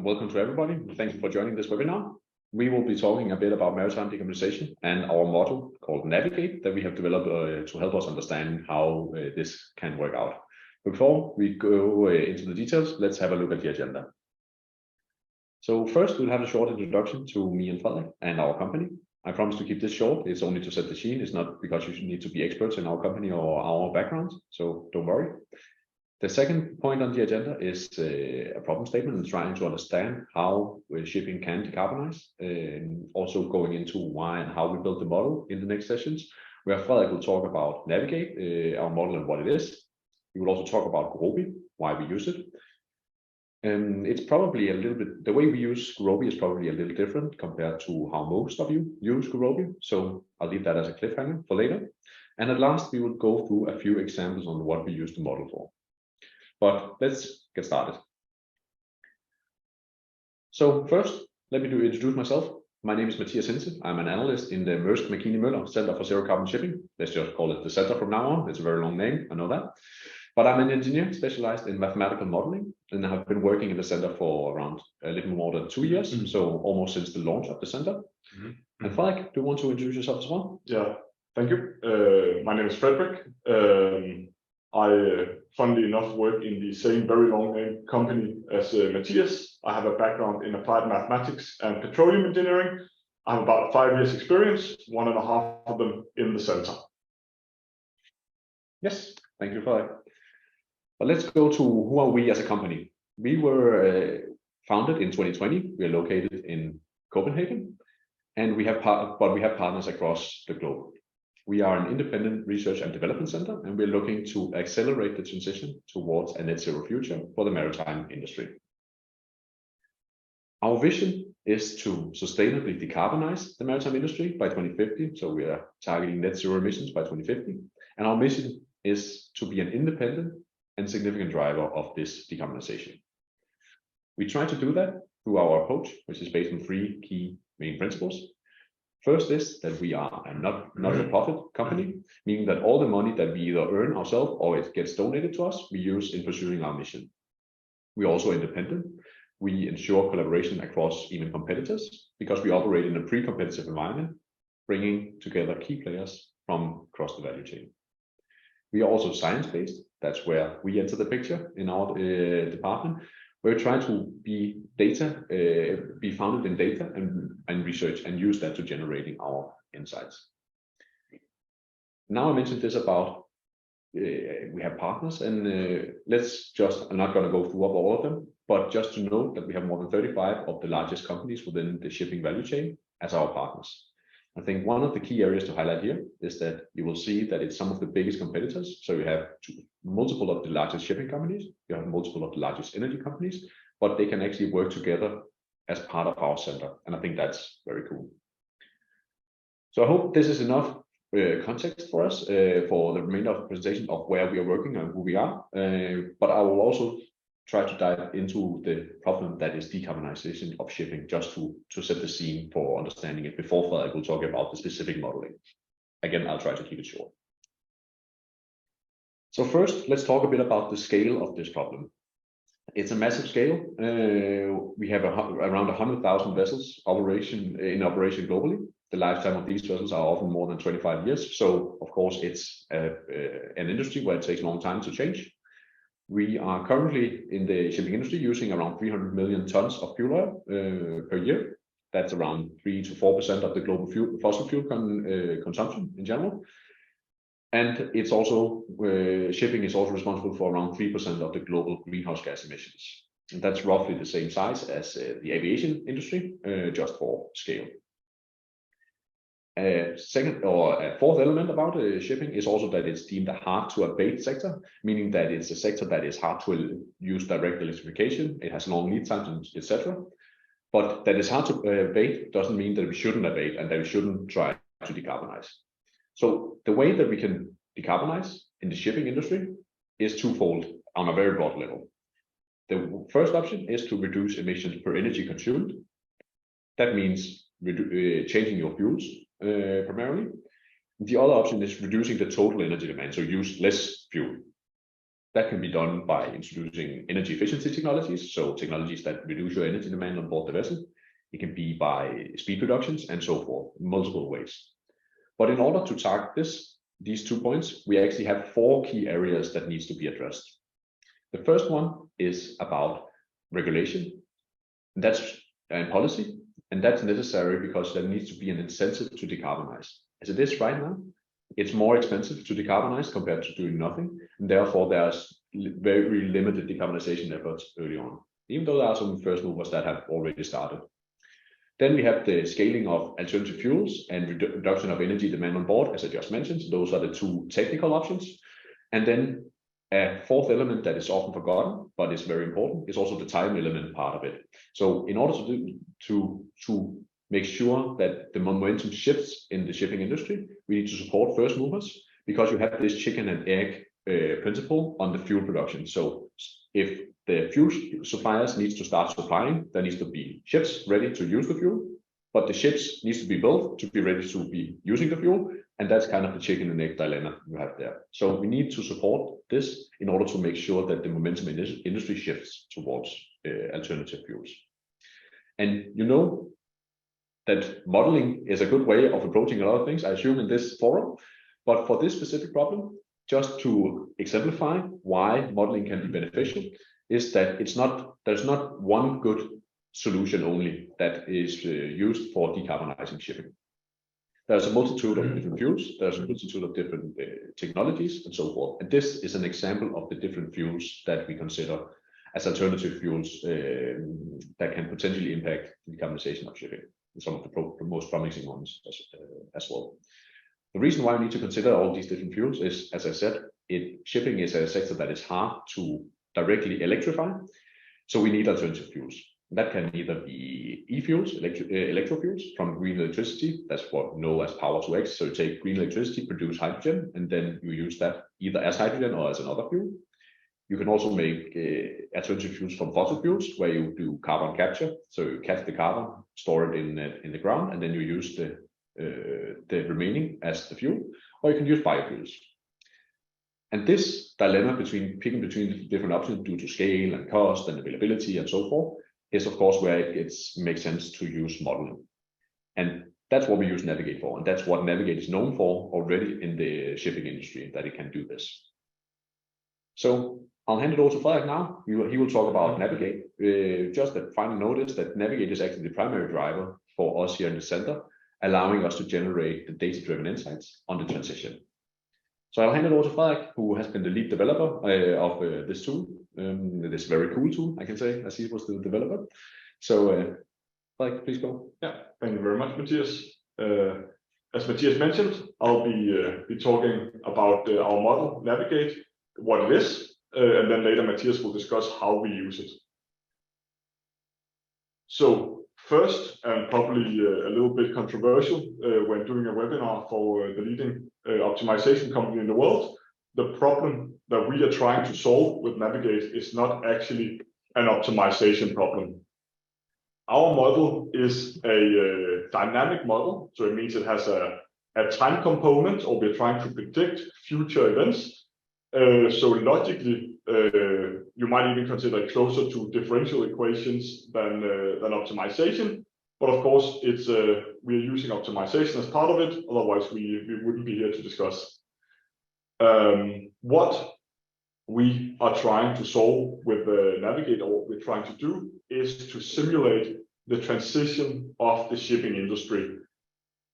Welcome to everybody. Thank you for joining this webinar. We will be talking a bit about maritime decarbonization and our model called Navigate that we have developed to help us understand how this can work out. Before we go into the details, let's have a look at the agenda. So first, we'll have a short introduction to me and Frederik and our company. I promise to keep this short. It's only to set the scene. It's not because you need to be experts in our company or our background, so don't worry. The second point on the agenda is a problem statement and trying to understand how shipping can decarbonize, and also going into why and how we build the model in the next sessions, where Frederik will talk about Navigate, our model and what it is. We will also talk about Gurobi, why we use it. It's probably a little bit, the way we use Gurobi is probably a little different compared to how most of you use Gurobi, so I'll leave that as a cliffhanger for later. And at last, we will go through a few examples on what we use the model for. But let's get started. So first, let me introduce myself. My name is Mathias Hintze. I'm an analyst in the Mærsk Mc-Kinney Møller Center for Zero Carbon Shipping. Let's just call it the center from now on. It's a very long name, I know that. But I'm an engineer specialized in mathematical modeling, and I have been working in the center for around a little more than 2 years, so almost since the launch of the center. And Frederik, do you want to introduce yourself as well? Yeah, thank you. My name is Frederik. I, funnily enough, work in the same very long name company as Mathias. I have a background in applied mathematics and petroleum engineering. I have about 5 years experience, 1.5 of them in the center. Yes, thank you, Frederik. But let's go to who are we as a company. We were founded in 2020. We are located in Copenhagen, and we have partners across the globe. We are an independent research and development center, and we're looking to accelerate the transition towards a net zero future for the maritime industry. Our vision is to sustainably decarbonize the maritime industry by 2050. So we are targeting net zero emissions by 2050. And our mission is to be an independent and significant driver of this decarbonization. We try to do that through our approach, which is based on 3 key main principles. First is that we are a not-for-profit company, meaning that all the money that we either earn ourselves or it gets donated to us, we use in pursuing our mission. We're also independent. We ensure collaboration across even competitors because we operate in a pre-competitive environment, bringing together key players from across the value chain. We are also science-based. That's where we enter the picture in our department. We're trying to be founded in data and research and use that to generating our insights. Now I mentioned this about we have partners, and I'm not going to go through all of them, but just to note that we have more than 35 of the largest companies within the shipping value chain as our partners. I think one of the key areas to highlight here is that you will see that it's some of the biggest competitors. So you have multiple of the largest shipping companies, you have multiple of the largest energy companies, but they can actually work together as part of our center. And I think that's very cool. So I hope this is enough context for us for the remainder of the presentation of where we are working and who we are. But I will also try to dive into the problem that is decarbonization of shipping, just to set the scene for understanding it before Frederik will talk about the specific modeling. Again, I'll try to keep it short. So first, let's talk a bit about the scale of this problem. It's a massive scale. We have around 100,000 vessels in operation globally. The lifetime of these vessels are often more than 25 years. So of course, it's an industry where it takes a long time to change. We are currently in the shipping industry using around 300 million tons of fuel oil per year. That's around 3 to 4% of the global fossil fuel consumption in general. And it's also shipping is also responsible for around 3% of the global greenhouse gas emissions. And that's roughly the same size as the aviation industry, just for scale. A fourth element about shipping is also that it's deemed a hard-to-abate sector, meaning that it's a sector that is hard to use direct electrification. It has long lead times, etc. But that it's hard to abate doesn't mean that we shouldn't abate and that we shouldn't try to decarbonize. So the way that we can decarbonize in the shipping industry is twofold on a very broad level. The first option is to reduce emissions per energy consumed. That means changing your fuels primarily. The other option is reducing the total energy demand, so use less fuel. That can be done by introducing energy efficiency technologies, so technologies that reduce your energy demand on board the vessel. It can be by speed reductions and so forth, multiple ways. But in order to target these 2 points, we actually have 4 key areas that needs to be addressed. The first one is about regulation, and that's policy, and that's necessary because there needs to be an incentive to decarbonize. As it is right now, it's more expensive to decarbonize compared to doing nothing, and therefore there's very limited decarbonization efforts early on, even though there are some first movers that have already started. Then we have the scaling of alternative fuels and reduction of energy demand on board, as I just mentioned. Those are the 2 technical options. And then a 4th element that is often forgotten, but is very important, is also the time element part of it. So in order to make sure that the momentum shifts in the shipping industry, we need to support first movers, because you have this chicken and egg principle on the fuel production. So if the fuel suppliers needs to start supplying, there needs to be ships ready to use the fuel, but the ships needs to be built to be ready to be using the fuel, and that's kind of the chicken and egg dilemma you have there. So we need to support this in order to make sure that the momentum in this industry shifts towards alternative fuels. And you know that modeling is a good way of approaching a lot of things, I assume, in this forum, but for this specific problem, just to exemplify why modeling can be beneficial, is that there's not one good solution only that is used for decarbonizing shipping. There's a multitude of different fuels, there's a multitude of different technologies and so forth. And this is an example of the different fuels that we consider as alternative fuels that can potentially impact the decarbonization of shipping, and some of the most promising ones as well. The reason why we need to consider all these different fuels is, as I said, shipping is a sector that is hard to directly electrify, so we need alternative fuels. That can either be e-fuels, electrofuels from green electricity. That's what we know as power to X. So you take green electricity, produce hydrogen, and then you use that either as hydrogen or as another fuel. You can also make alternative fuels from fossil fuels, where you do carbon capture. So you catch the carbon, store it in the ground, and then you use the remaining as the fuel, or you can use biofuels. And this dilemma between picking between the different options due to scale and cost and availability and so forth is, of course, where it makes sense to use modeling. And that's what we use Navigate for, and that's what Navigate is known for already in the shipping industry, that it can do this. So I'll hand it over to Frederik now. He will talk about Navigate. Just a final notice that Navigate is actually the primary driver for us here in the center, allowing us to generate the data-driven insights on the transition. So I'll hand it over to Frederik, who has been the lead developer of this tool, this very cool tool, I can say, as he was the developer. So Frederik, please go. Yeah, thank you very much, Matthias. As Matthias mentioned, I'll be talking about our model, Navigate, what it is, and then later Matthias will discuss how we use it. So first, and probably a little bit controversial when doing a webinar for the leading optimization company in the world, the problem that we are trying to solve with Navigate is not actually an optimization problem. Our model is a dynamic model, so it means it has a time component, or we're trying to predict future events. So logically, you might even consider it closer to differential equations than optimization. But of course, we're using optimization as part of it. Otherwise, we wouldn't be here to discuss. What we are trying to solve with Navigate, or what we're trying to do, is to simulate the transition of the shipping industry.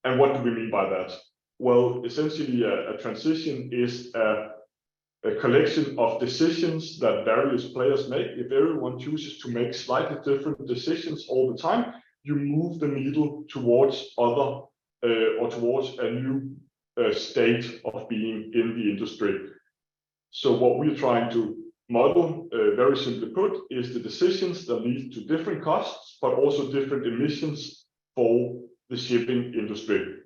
And what do we mean by that? Well, essentially, a transition is a collection of decisions that various players make. If everyone chooses to make slightly different decisions all the time, you move the needle towards or towards a new state of being in the industry. So what we're trying to model, very simply put, is the decisions that lead to different costs, but also different emissions for the shipping industry.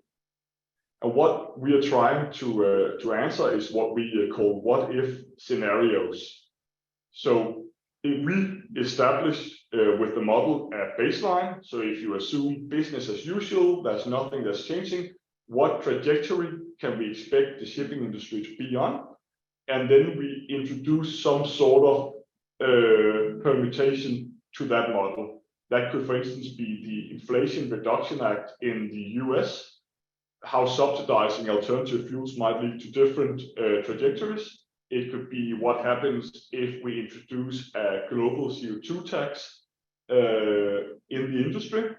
And what we are trying to answer is what we call what-if scenarios. So if we establish with the model a baseline, so if you assume business as usual, there's nothing that's changing, what trajectory can we expect the shipping industry to be on? and then we introduce some sort of permutation to that model. That could, for instance, be the Inflation Reduction Act in the US, how subsidizing alternative fuels might lead to different trajectories. It could be what happens if we introduce a global CO2 tax in the industry.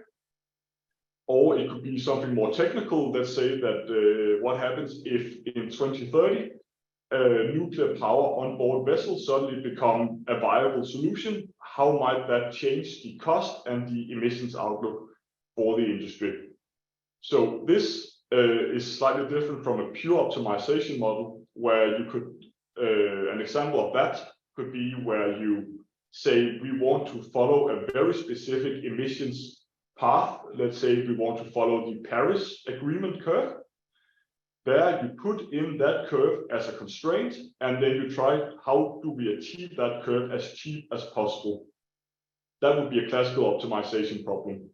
Or it could be something more technical. Let's say that what happens if in 2030 nuclear power on board vessels suddenly become a viable solution? How might that change the cost and the emissions outlook for the industry? So this is slightly different from a pure optimization model, where you could, an example of that could be where you say we want to follow a very specific emissions path. Let's say we want to follow the Paris Agreement curve. There you put in that curve as a constraint, and then you try how do we achieve that curve as cheap as possible. That would be a classical optimization problem.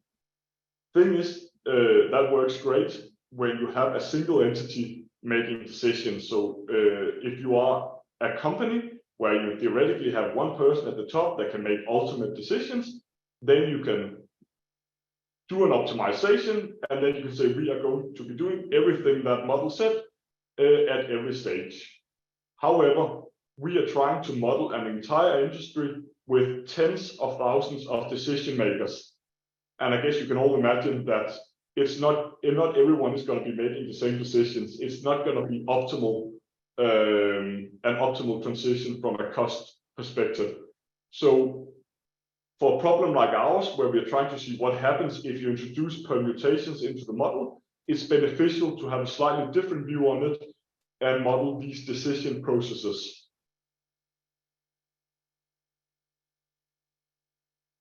Thing is, that works great when you have a single entity making decisions. So if you are a company where you theoretically have one person at the top that can make ultimate decisions, then you can do an optimization, and then you can say we are going to be doing everything that model said at every stage. However, we are trying to model an entire industry with tens of thousands of decision makers, and I guess you can all imagine that it's not everyone is going to be making the same decisions. It's not going to be optimal, an optimal transition from a cost perspective. So for a problem like ours, where we are trying to see what happens if you introduce permutations into the model, it's beneficial to have a slightly different view on it and model these decision processes.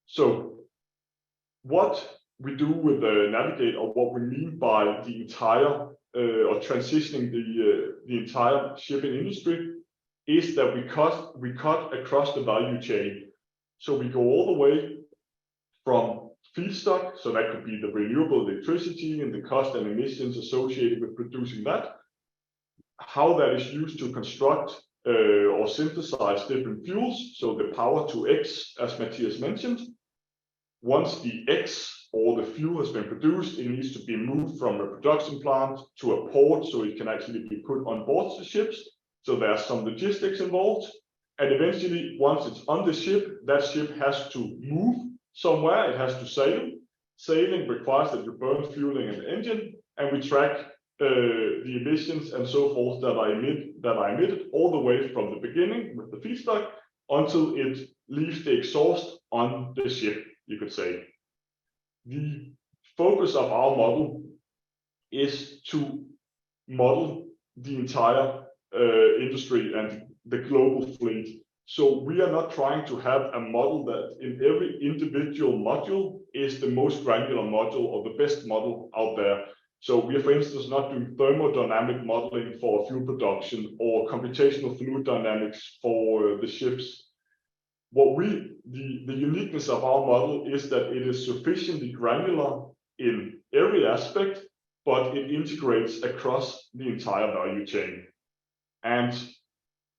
So what we do with the Navigate, or what we mean by the entire or transitioning the entire shipping industry, is that we cut across the value chain. So we go all the way from feedstock, so that could be the renewable electricity and the cost and emissions associated with producing that, how that is used to construct or synthesize different fuels, so the power to X, as Matthias mentioned. Once the X or the fuel has been produced, it needs to be moved from a production plant to a port so it can actually be put on board the ships. So there's some logistics involved. And eventually, once it's on the ship, that ship has to move somewhere. It has to sail. Sailing requires that you burn fueling in the engine, and we track the emissions and so forth that are emitted all the way from the beginning with the feedstock until it leaves the exhaust on the ship, you could say. The focus of our model is to model the entire industry and the global fleet. So we are not trying to have a model that in every individual module is the most granular module or the best model out there. So we are, for instance, not doing thermodynamic modeling for fuel production or computational fluid dynamics for the ships. The uniqueness of our model is that it is sufficiently granular in every aspect, but it integrates across the entire value chain. And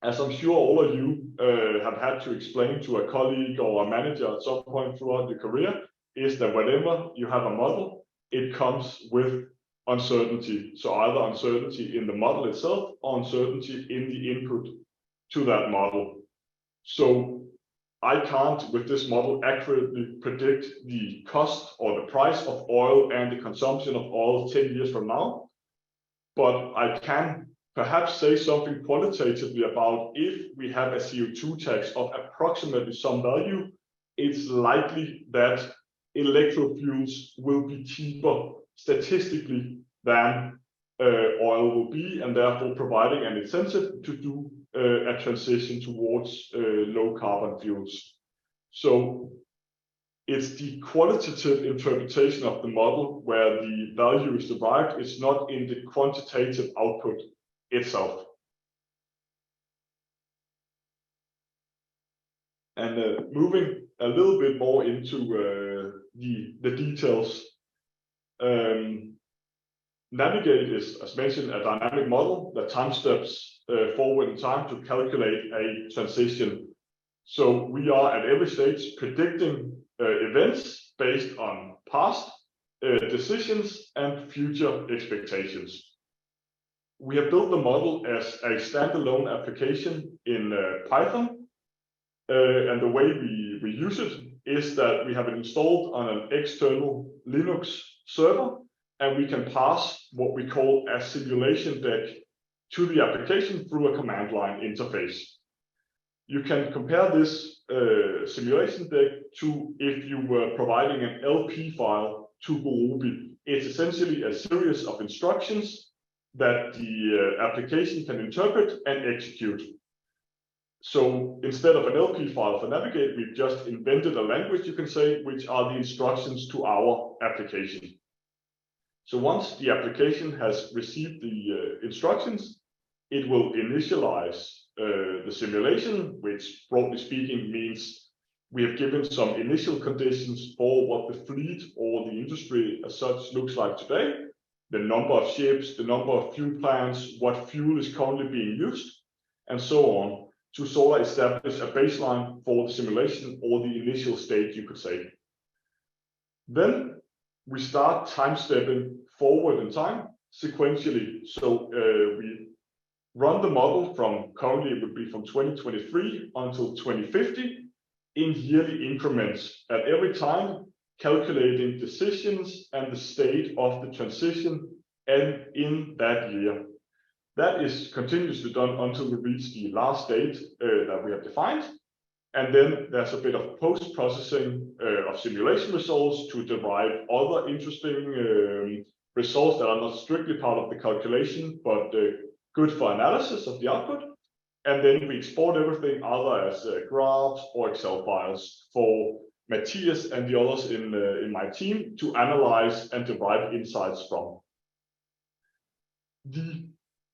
as I'm sure all of you have had to explain to a colleague or a manager at some point throughout your career, is that whenever you have a model, it comes with uncertainty. So either uncertainty in the model itself or uncertainty in the input to that model. So I can't, with this model, accurately predict the cost or the price of oil and the consumption of oil 10 years from now, but I can perhaps say something qualitatively about if we have a CO2 tax of approximately some value, it's likely that electrofuels will be cheaper statistically than oil will be, and therefore providing an incentive to do a transition towards low carbon fuels. So it's the qualitative interpretation of the model where the value is derived. It's not in the quantitative output itself. And moving a little bit more into the details, Navigate is, as mentioned, a dynamic model that time steps forward in time to calculate a transition. So we are at every stage predicting events based on past decisions and future expectations. We have built the model as a standalone application in Python, and the way we use it is that we have it installed on an external Linux server, and we can pass what we call a simulation deck to the application through a command line interface. You can compare this simulation deck to if you were providing an LP file to Gurobi. It's essentially a series of instructions that the application can interpret and execute. So instead of an LP file for Navigate, we've just invented a language, you can say, which are the instructions to our application. So once the application has received the instructions, it will initialize the simulation, which broadly speaking means we have given some initial conditions for what the fleet or the industry as such looks like today, the number of ships, the number of fuel plants, what fuel is currently being used, and so on, to sort of establish a baseline for the simulation or the initial state, you could say. Then we start time stepping forward in time sequentially. So we run the model from currently it would be from 2023 until 2050 in yearly increments at every time, calculating decisions and the state of the transition and in that year. That is continuously done until we reach the last date that we have defined. And then there's a bit of post-processing of simulation results to derive other interesting results that are not strictly part of the calculation, but good for analysis of the output. And then we export everything either as graphs or Excel files for Matthias and the others in my team to analyze and derive insights from. The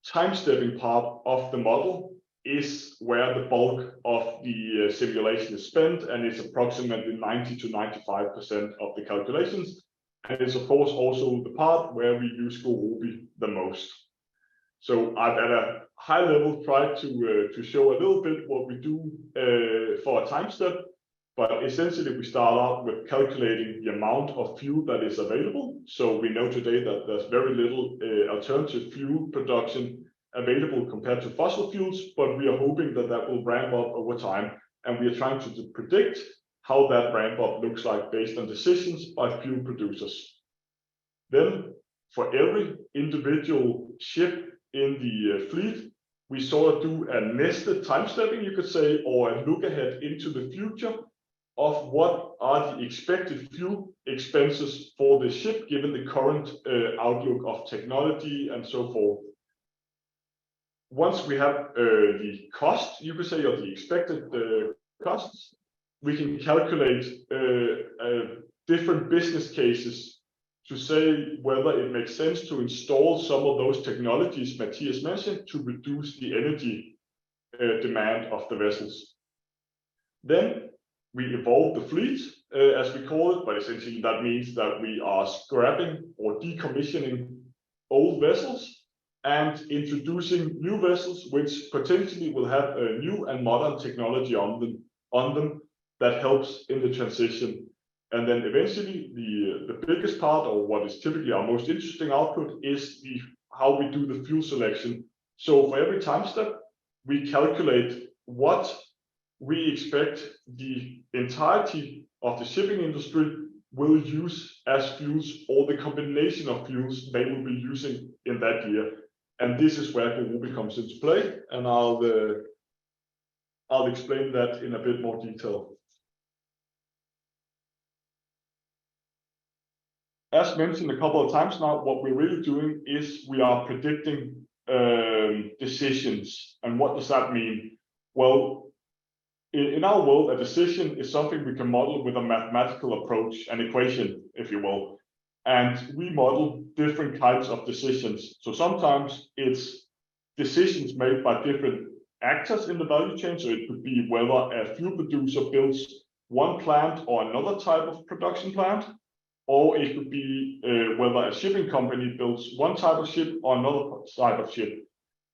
time-stepping part of the model is where the bulk of the simulation is spent, and it's approximately 90 to 95% of the calculations. And it's of course also the part where we use Gurobi the most. So I've at a high level tried to show a little bit what we do for a time step, but essentially we start out with calculating the amount of fuel that is available. So we know today that there's very little alternative fuel production available compared to fossil fuels, but we are hoping that that will ramp up over time, and we are trying to predict how that ramp up looks like based on decisions by fuel producers. Then for every individual ship in the fleet, we sort of do a nested time stepping, you could say, or a look ahead into the future of what are the expected fuel expenses for the ship given the current outlook of technology and so forth. Once we have the cost, you could say, of the expected costs, we can calculate different business cases to say whether it makes sense to install some of those technologies Matthias mentioned to reduce the energy demand of the vessels. Then we evolve the fleet, as we call it, but essentially that means that we are scrapping or decommissioning old vessels and introducing new vessels which potentially will have a new and modern technology on them that helps in the transition. And then eventually the biggest part, or what is typically our most interesting output, is how we do the fuel selection. So for every time step, we calculate what we expect the entirety of the shipping industry will use as fuels, or the combination of fuels they will be using in that year. And this is where Gurobi comes into play, and I'll explain that in a bit more detail. As mentioned a couple of times now, what we're really doing is we are predicting decisions. And what does that mean? Well, in our world, a decision is something we can model with a mathematical approach, an equation, if you will. And we model different kinds of decisions. So sometimes it's decisions made by different actors in the value chain. So it could be whether a fuel producer builds one plant or another type of production plant, or it could be whether a shipping company builds one type of ship or another type of ship.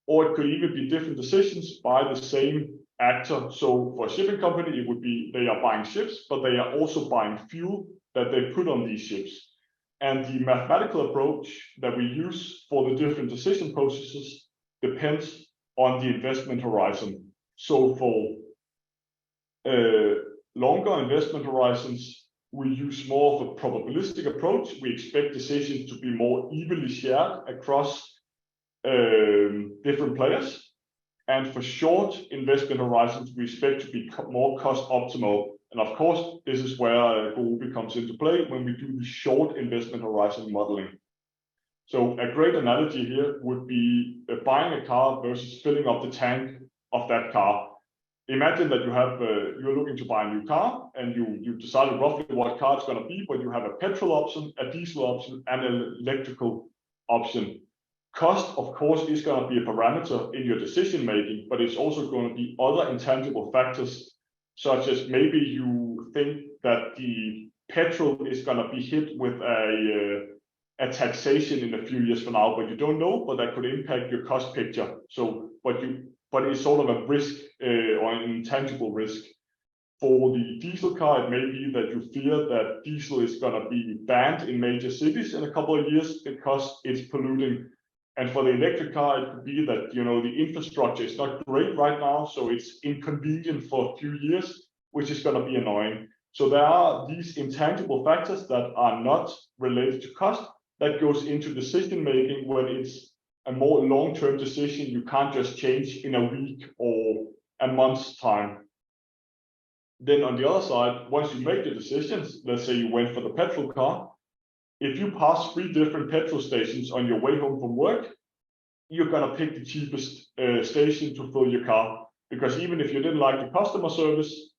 or it could even be different decisions by the same actor. So for a shipping company, it would be they are buying ships, but they are also buying fuel that they put on these ships. And the mathematical approach that we use for the different decision processes depends on the investment horizon. So for longer investment horizons, we use more of a probabilistic approach. We expect decisions to be more evenly shared across different players. And for short investment horizons, we expect to be more cost optimal. And of course, this is where Gurobi comes into play when we do the short investment horizon modeling. So a great analogy here would be buying a car versus filling up the tank of that car. Imagine that you have you're looking to buy a new car, and you decided roughly what car it's going to be, but you have a petrol option, a diesel option, and an electrical option. Cost, of course, is going to be a parameter in your decision making, but it's also going to be other intangible factors, such as maybe you think that the petrol is going to be hit with a taxation in a few years from now, but you don't know, but that could impact your cost picture. So, but it's sort of a risk or an intangible risk. For the diesel car, it may be that you fear that diesel is going to be banned in major cities in a couple of years because it's polluting. And for the electric car, it could be that, you know, the infrastructure is not great right now, so it's inconvenient for a few years, which is going to be annoying. So there are these intangible factors that are not related to cost that goes into decision making when it's a more long-term decision you can't just change in a week or a month's time. Then on the other side, once you make the decisions, let's say you went for the petrol car, if you pass 3 different petrol stations on your way home from work, you're going to pick the cheapest station to fill your car. Because even if you didn't like the customer service,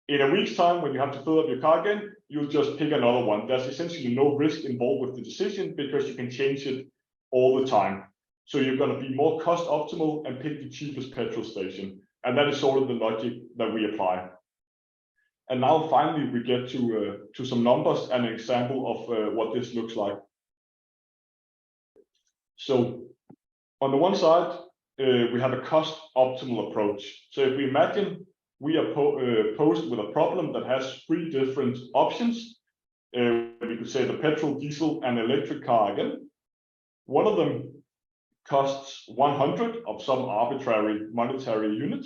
in a week's time, when you have to fill up your car again, you'll just pick another one. There's essentially no risk involved with the decision because you can change it all the time. So you're going to be more cost optimal and pick the cheapest petrol station. And that is sort of the logic that we apply. And now finally, we get to some numbers and an example of what this looks like. So on the one side, we have a cost optimal approach. So if we imagine we are posed with a problem that has 3 different options, we could say the petrol, diesel, and electric car again. One of them costs 100 of some arbitrary monetary unit.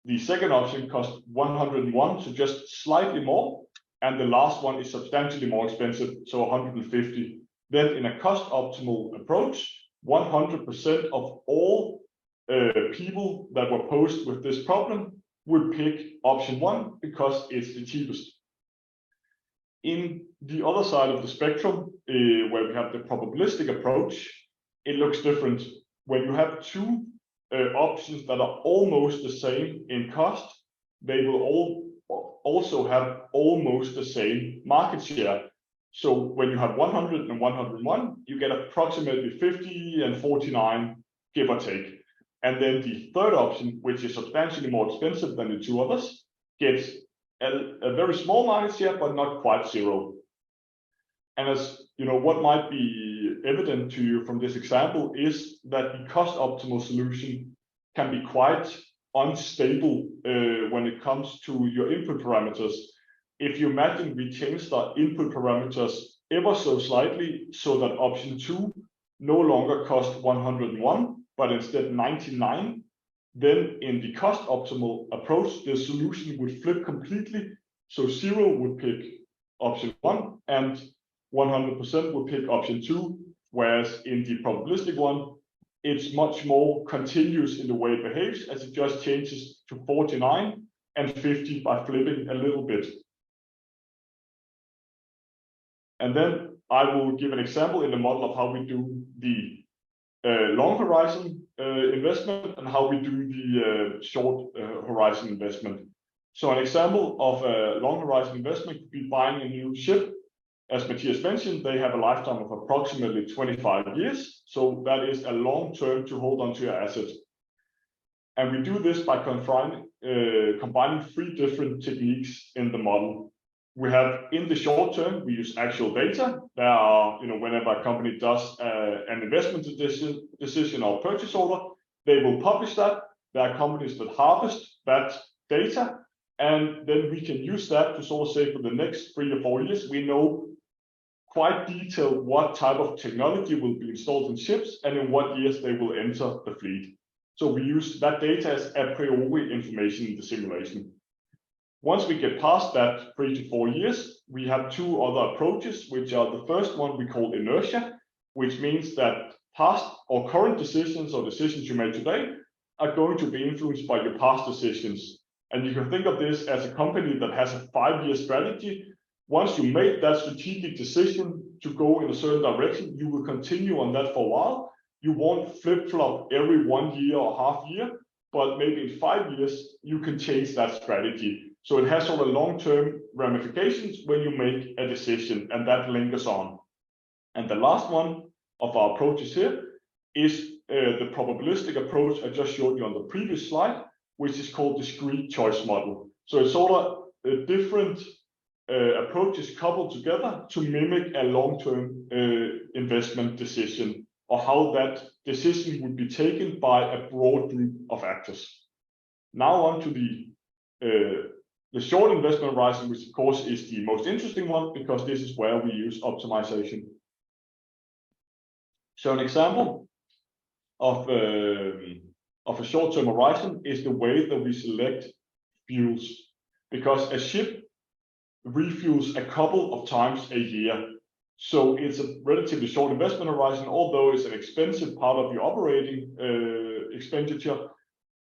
The second option costs 101, so just slightly more. And the last one is substantially more expensive, so 150. Then in a cost optimal approach, 100% of all people that were posed with this problem would pick option 1 because it's the cheapest. In the other side of the spectrum, where we have the probabilistic approach, it looks different. When you have 2 options that are almost the same in cost, they will all also have almost the same market share. So when you have 100 and 101, you get approximately 50 and 49, give or take. And then the third option, which is substantially more expensive than the 2 others, gets a very small market share, but not quite 0. And as you know, what might be evident to you from this example is that the cost optimal solution can be quite unstable when it comes to your input parameters. If you imagine we changed our input parameters ever so slightly so that option 2 no longer cost 101, but instead 99, then in the cost optimal approach, the solution would flip completely. So 0 would pick option 1 and 100% would pick option 2, whereas in the probabilistic one, it's much more continuous in the way it behaves, as it just changes to 49 and 50 by flipping a little bit. And then I will give an example in the model of how we do the long horizon investment and how we do the short horizon investment. So an example of a long horizon investment could be buying a new ship. As Mathias mentioned, they have a lifetime of approximately 25 years. So that is a long term to hold on to your asset. And we do this by combining 3 different techniques in the model. We have in the short term, we use actual data. There are, whenever a company does an investment decision or purchase order, They will publish that. There are companies that harvest that data, and then we can use that to sort of say for the next 3 to 4 years, we know quite detailed what type of technology will be installed in ships and in what years they will enter the fleet. So we use that data as a priori information in the simulation. Once we get past that 3 to 4 years, we have 2 other approaches, which are the first one we call inertia, which means that past or current decisions or decisions you made today are going to be influenced by your past decisions. And you can think of this as a company that has a 5-year strategy. Once you made that strategic decision to go in a certain direction, you will continue on that for a while. You won't flip-flop every 1 year or half year, but maybe in 5 years, you can change that strategy. So it has sort of long-term ramifications when you make a decision, and that lingers on. And the last one of our approaches here is the probabilistic approach I just showed you on the previous slide, which is called discrete choice model. So it's sort of different approaches coupled together to mimic a long-term investment decision, or how that decision would be taken by a broad group of actors. Now on to the short investment horizon, which of course is the most interesting one, because this is where we use optimization. So an example of a short-term horizon is the way that we select fuels, because a ship refuels a couple of times a year. So it's a relatively short investment horizon, although it's an expensive part of your operating expenditure.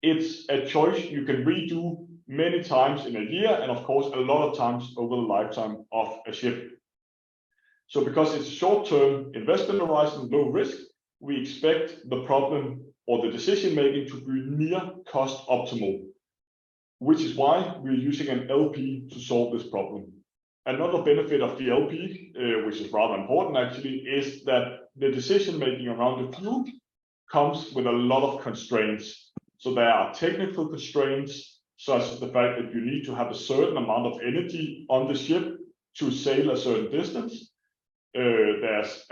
It's a choice you can redo many times in a year, and of course a lot of times over the lifetime of a ship. So because it's a short-term investment horizon, low risk, we expect the problem or the decision making to be near cost optimal, which is why we're using an LP to solve this problem. Another benefit of the LP, which is rather important actually, is that the decision making around the fuel comes with a lot of constraints. So there are technical constraints, such as the fact that you need to have a certain amount of energy on the ship to sail a certain distance. There's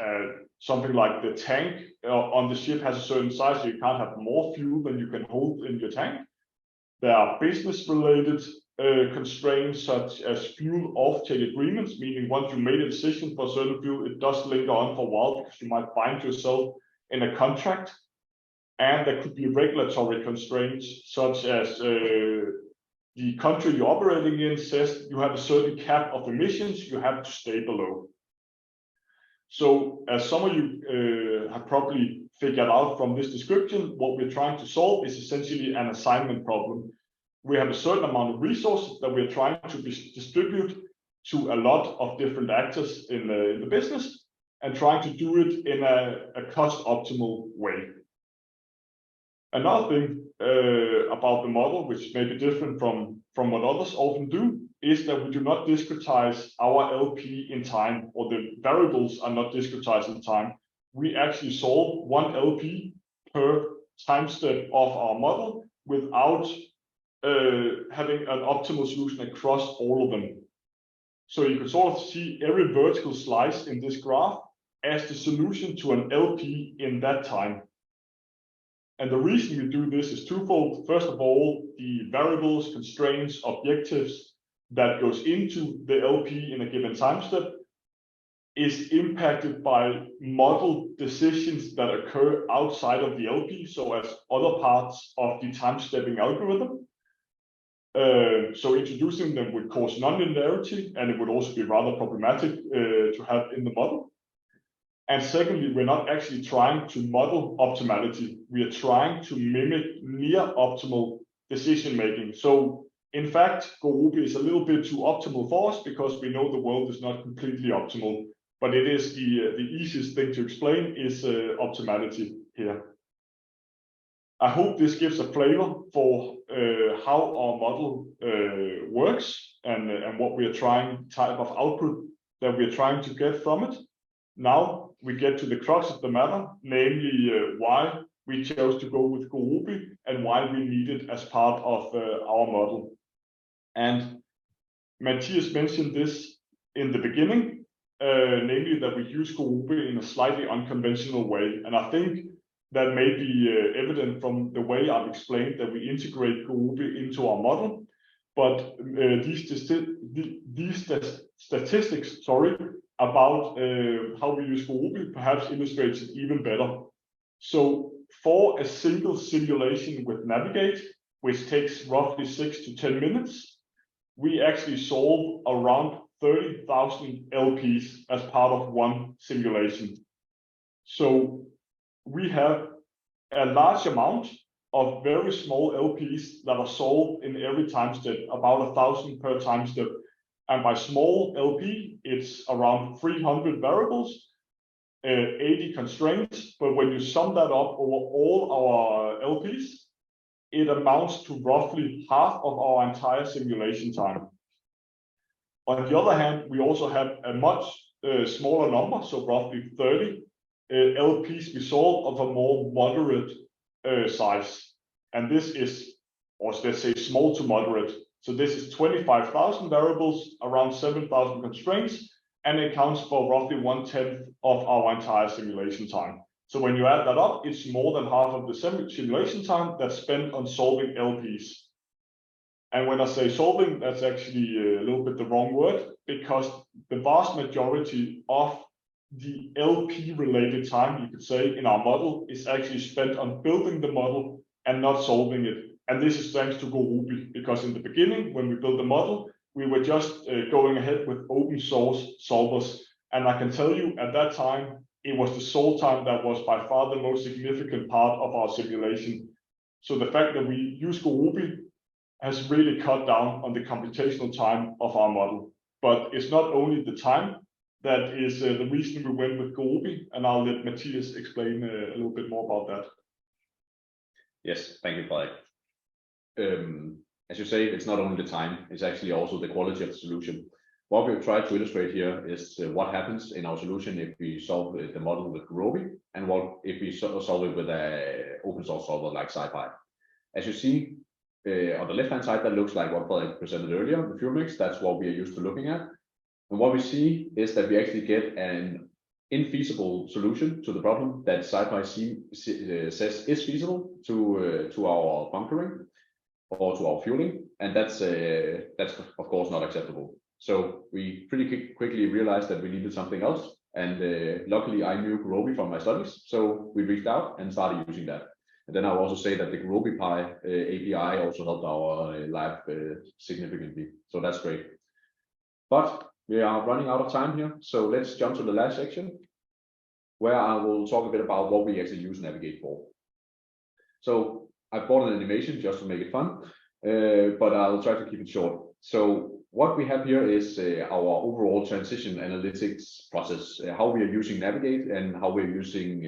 something like the tank on the ship has a certain size, so you can't have more fuel than you can hold in your tank. There are business-related constraints, such as fuel offtake agreements, meaning once you made a decision for a certain fuel, it does linger on for a while because you might find yourself in a contract. And there could be regulatory constraints, such as the country you're operating in says you have a certain cap of emissions you have to stay below. So as some of you have probably figured out from this description, what we're trying to solve is essentially an assignment problem. We have a certain amount of resources that we're trying to distribute to a lot of different actors in the business, and trying to do it in a cost optimal way. Another thing about the model, which may be different from what others often do, is that we do not discretize our LP in time, or the variables are not discretized in time. We actually solve one LP per time step of our model without having an optimal solution across all of them. So you can sort of see every vertical slice in this graph as the solution to an LP in that time. And the reason we do this is twofold. First of all, the variables, constraints, objectives that goes into the LP in a given time step is impacted by model decisions that occur outside of the LP, so as other parts of the time stepping algorithm. So introducing them would cause non-linearity, and it would also be rather problematic to have in the model. And secondly, we're not actually trying to model optimality. We are trying to mimic near optimal decision making. So in fact, Gurobi is a little bit too optimal for us, because we know the world is not completely optimal, but it is the easiest thing to explain is optimality here. I hope this gives a flavor for how our model works, and what we are trying, type of output that we are trying to get from it. Now we get to the crux of the matter, namely why we chose to go with Gurobi and why we need it as part of our model. And Mathias mentioned this in the beginning, namely that we use Gurobi in a slightly unconventional way. And I think that may be evident from the way I've explained that we integrate Gurobi into our model. But these statistics, about how we use Gurobi perhaps illustrates it even better. So for a single simulation with Navigate, which takes roughly 6 to 10 minutes, we actually solve around 30,000 LPs as part of one simulation. So we have a large amount of very small LPs that are solved in every time step, about 1,000 per time step. And by small LP, it's around 300 variables, 80 constraints. But when you sum that up over all our LPs, it amounts to roughly half of our entire simulation time. On the other hand, we also have a much smaller number, so roughly 30 LPs we solve of a more moderate size. And this is, or let's say, small to moderate. So this is 25,000 variables, around 7,000 constraints, and it accounts for roughly 1/10 of our entire simulation time. So when you add that up, it's more than half of the simulation time that's spent on solving LPs. And when I say solving, that's actually a little bit the wrong word, because the vast majority of the LP-related time, you could say, in our model is actually spent on building the model and not solving it. And this is thanks to Gurobi, because in the beginning, when we built the model, we were just going ahead with open source solvers. And I can tell you at that time, it was the solve time that was by far the most significant part of our simulation. So the fact that we use Gurobi has really cut down on the computational time of our model. But it's not only the time that is the reason we went with Gurobi, and I'll let Mathias explain a little bit more about that. Yes, thank you, Frederik. As you say, it's not only the time, it's actually also the quality of the solution. What we've tried to illustrate here is what happens in our solution if we solve the model with Gurobi, and what if we solve it with an open source solver like SciPy. As you see, on the left-hand side, that looks like what Frederik presented earlier, the fuel mix. That's what we are used to looking at. And what we see is that we actually get an infeasible solution to the problem that SciPy says is feasible to our bunkering or to our fueling, and that's of course not acceptable. So we pretty quickly realized that we needed something else, and luckily I knew Gurobi from my studies, so we reached out and started using that. And then I'll also say that the Gurobi Pi API also helped our lab significantly, so that's great. But we are running out of time here, so let's jump to the last section, where I will talk a bit about what we actually use Navigate for. So I brought an animation just to make it fun, but I'll try to keep it short. So what we have here is our overall transition analytics process, how we are using Navigate and how we're using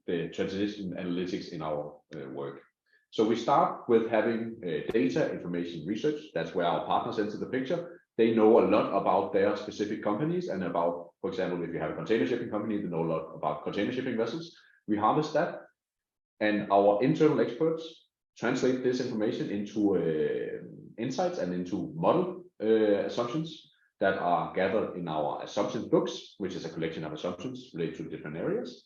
the transition analytics in our work. So we start with having data, information, research. That's where our partners enter the picture. They know a lot about their specific companies and about, for example, if you have a container shipping company, they know a lot about container shipping vessels. We harvest that, and our internal experts translate this information into insights and into model assumptions that are gathered in our assumption books, which is a collection of assumptions related to different areas.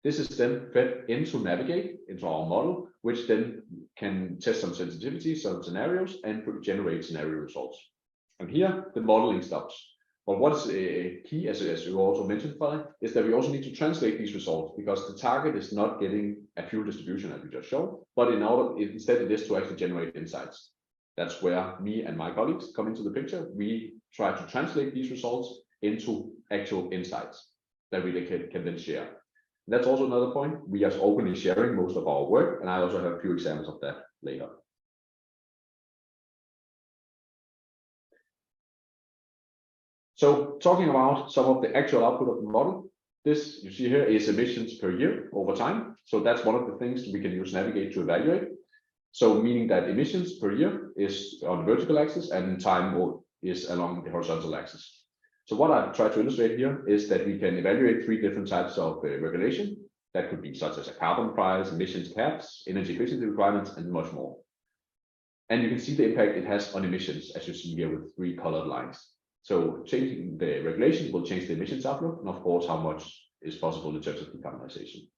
This is then fed into Navigate, into our model, which then can test some sensitivities, some scenarios, and generate scenario results. And here the modeling stops. But what's key, as you also mentioned, Frederik, is that we also need to translate these results, because the target is not getting a fuel distribution as we just showed, but instead it is to actually generate insights. That's where me and my colleagues come into the picture. We try to translate these results into actual insights that we can then share. And that's also another point. We are openly sharing most of our work, and I also have a few examples of that later. So talking about some of the actual output of the model, this you see here is emissions per year over time. So that's one of the things we can use Navigate to evaluate. So meaning that emissions per year is on the vertical axis and time is along the horizontal axis. So what I've tried to illustrate here is that we can evaluate 3 different types of regulation. That could be such as a carbon price, emissions caps, energy efficiency requirements, and much more. And you can see the impact it has on emissions, as you see here with 3 colored lines. So changing the regulation will change the emissions outlook, and of course, how much is possible in terms of decarbonization.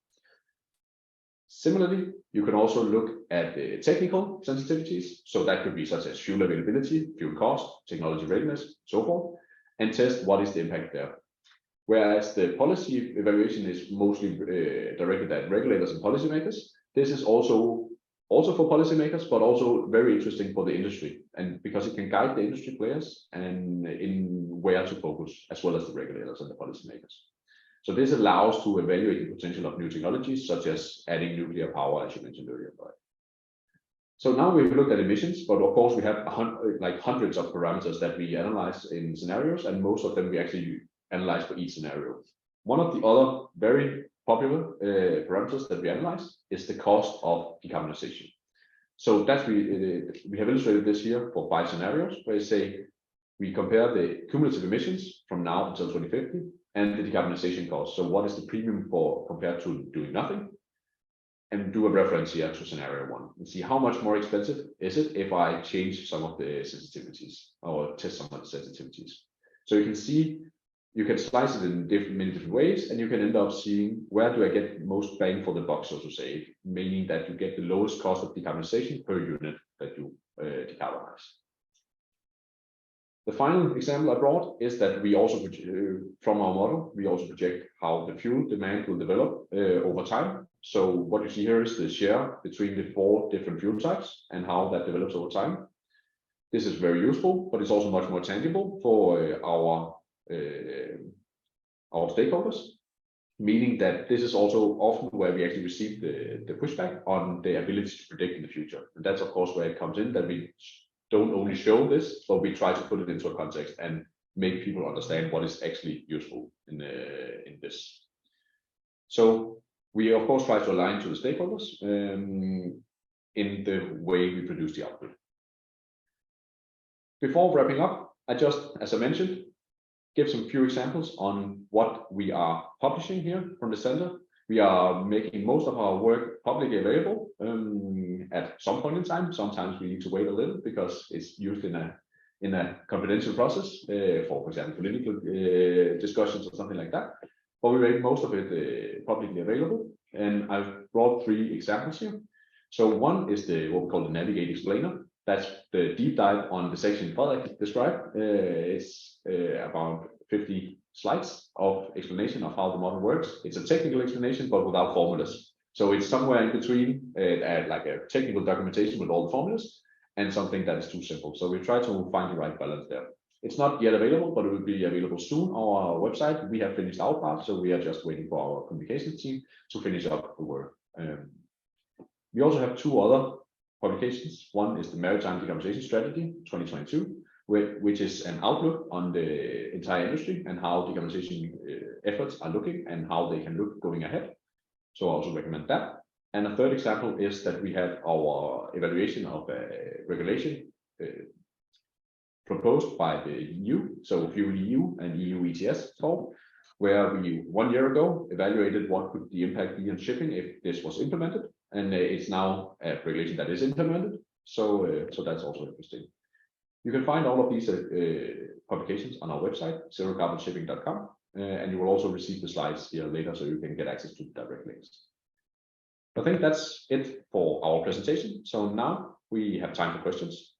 Similarly, you can also look at the technical sensitivities. So that could be such as fuel availability, fuel cost, technology readiness, so forth, and test what is the impact there. Whereas the policy evaluation is mostly directed at regulators and policymakers. This is also for policymakers, but also very interesting for the industry, and because it can guide the industry players and in where to focus, as well as the regulators and the policymakers. So this allows to evaluate the potential of new technologies, such as adding nuclear power, as you mentioned earlier. So now we've looked at emissions, but of course we have hundreds of parameters that we analyze in scenarios, and most of them we actually analyze for each scenario. One of the other very popular parameters that we analyze is the cost of decarbonization. So that's we have illustrated this here for 5 scenarios, where you say we compare the cumulative emissions from now until 2050 and the decarbonization cost. So what is the premium for compared to doing nothing? And do a reference here to scenario 1 and see how much more expensive is it if I change some of the sensitivities or test some of the sensitivities. So you can see, you can slice it in many different ways, and you can end up seeing where do I get most bang for the buck, so to say, meaning that you get the lowest cost of decarbonization per unit that you decarbonize. The final example I brought is that we also, from our model, we also project how the fuel demand will develop over time. So what you see here is the share between the 4 different fuel types and how that develops over time. This is very useful, but it's also much more tangible for our stakeholders, meaning that this is also often where we actually receive the pushback on the ability to predict in the future. And that's of course where it comes in, that we don't only show this, but we try to put it into a context and make people understand what is actually useful in this. So we of course try to align to the stakeholders in the way we produce the output. Before wrapping up, I just, as I mentioned, give some few examples on what we are publishing here from the center. We are making most of our work publicly available at some point in time. Sometimes we need to wait a little because it's used in a confidential process for example, political discussions or something like that. But we make most of it publicly available, and I've brought 3 examples here. So one is what we call the Navigate Explainer. That's the deep dive on the section Frederik described. It's about 50 slides of explanation of how the model works. It's a technical explanation, but without formulas. So it's somewhere in between like a technical documentation with all the formulas and something that is too simple. So we try to find the right balance there. It's not yet available, but it will be available soon on our website. We have finished our part, so we are just waiting for our communications team to finish up the work. We also have 2 other publications. One is the Maritime Decarbonization Strategy 2022, which is an outlook on the entire industry and how decarbonization efforts are looking and how they can look going ahead. So I also recommend that. And a third example is that we have our evaluation of regulation proposed by the EU, so Fuel EU and EU ETS called, where we 1 year ago evaluated what could the impact be on shipping if this was implemented, and it's now a regulation that is implemented. So that's also interesting. You can find all of these publications on our website, zerocarbonshipping.com, and you will also receive the slides here later, so you can get access to the direct links. I think that's it for our presentation. So now we have time for questions.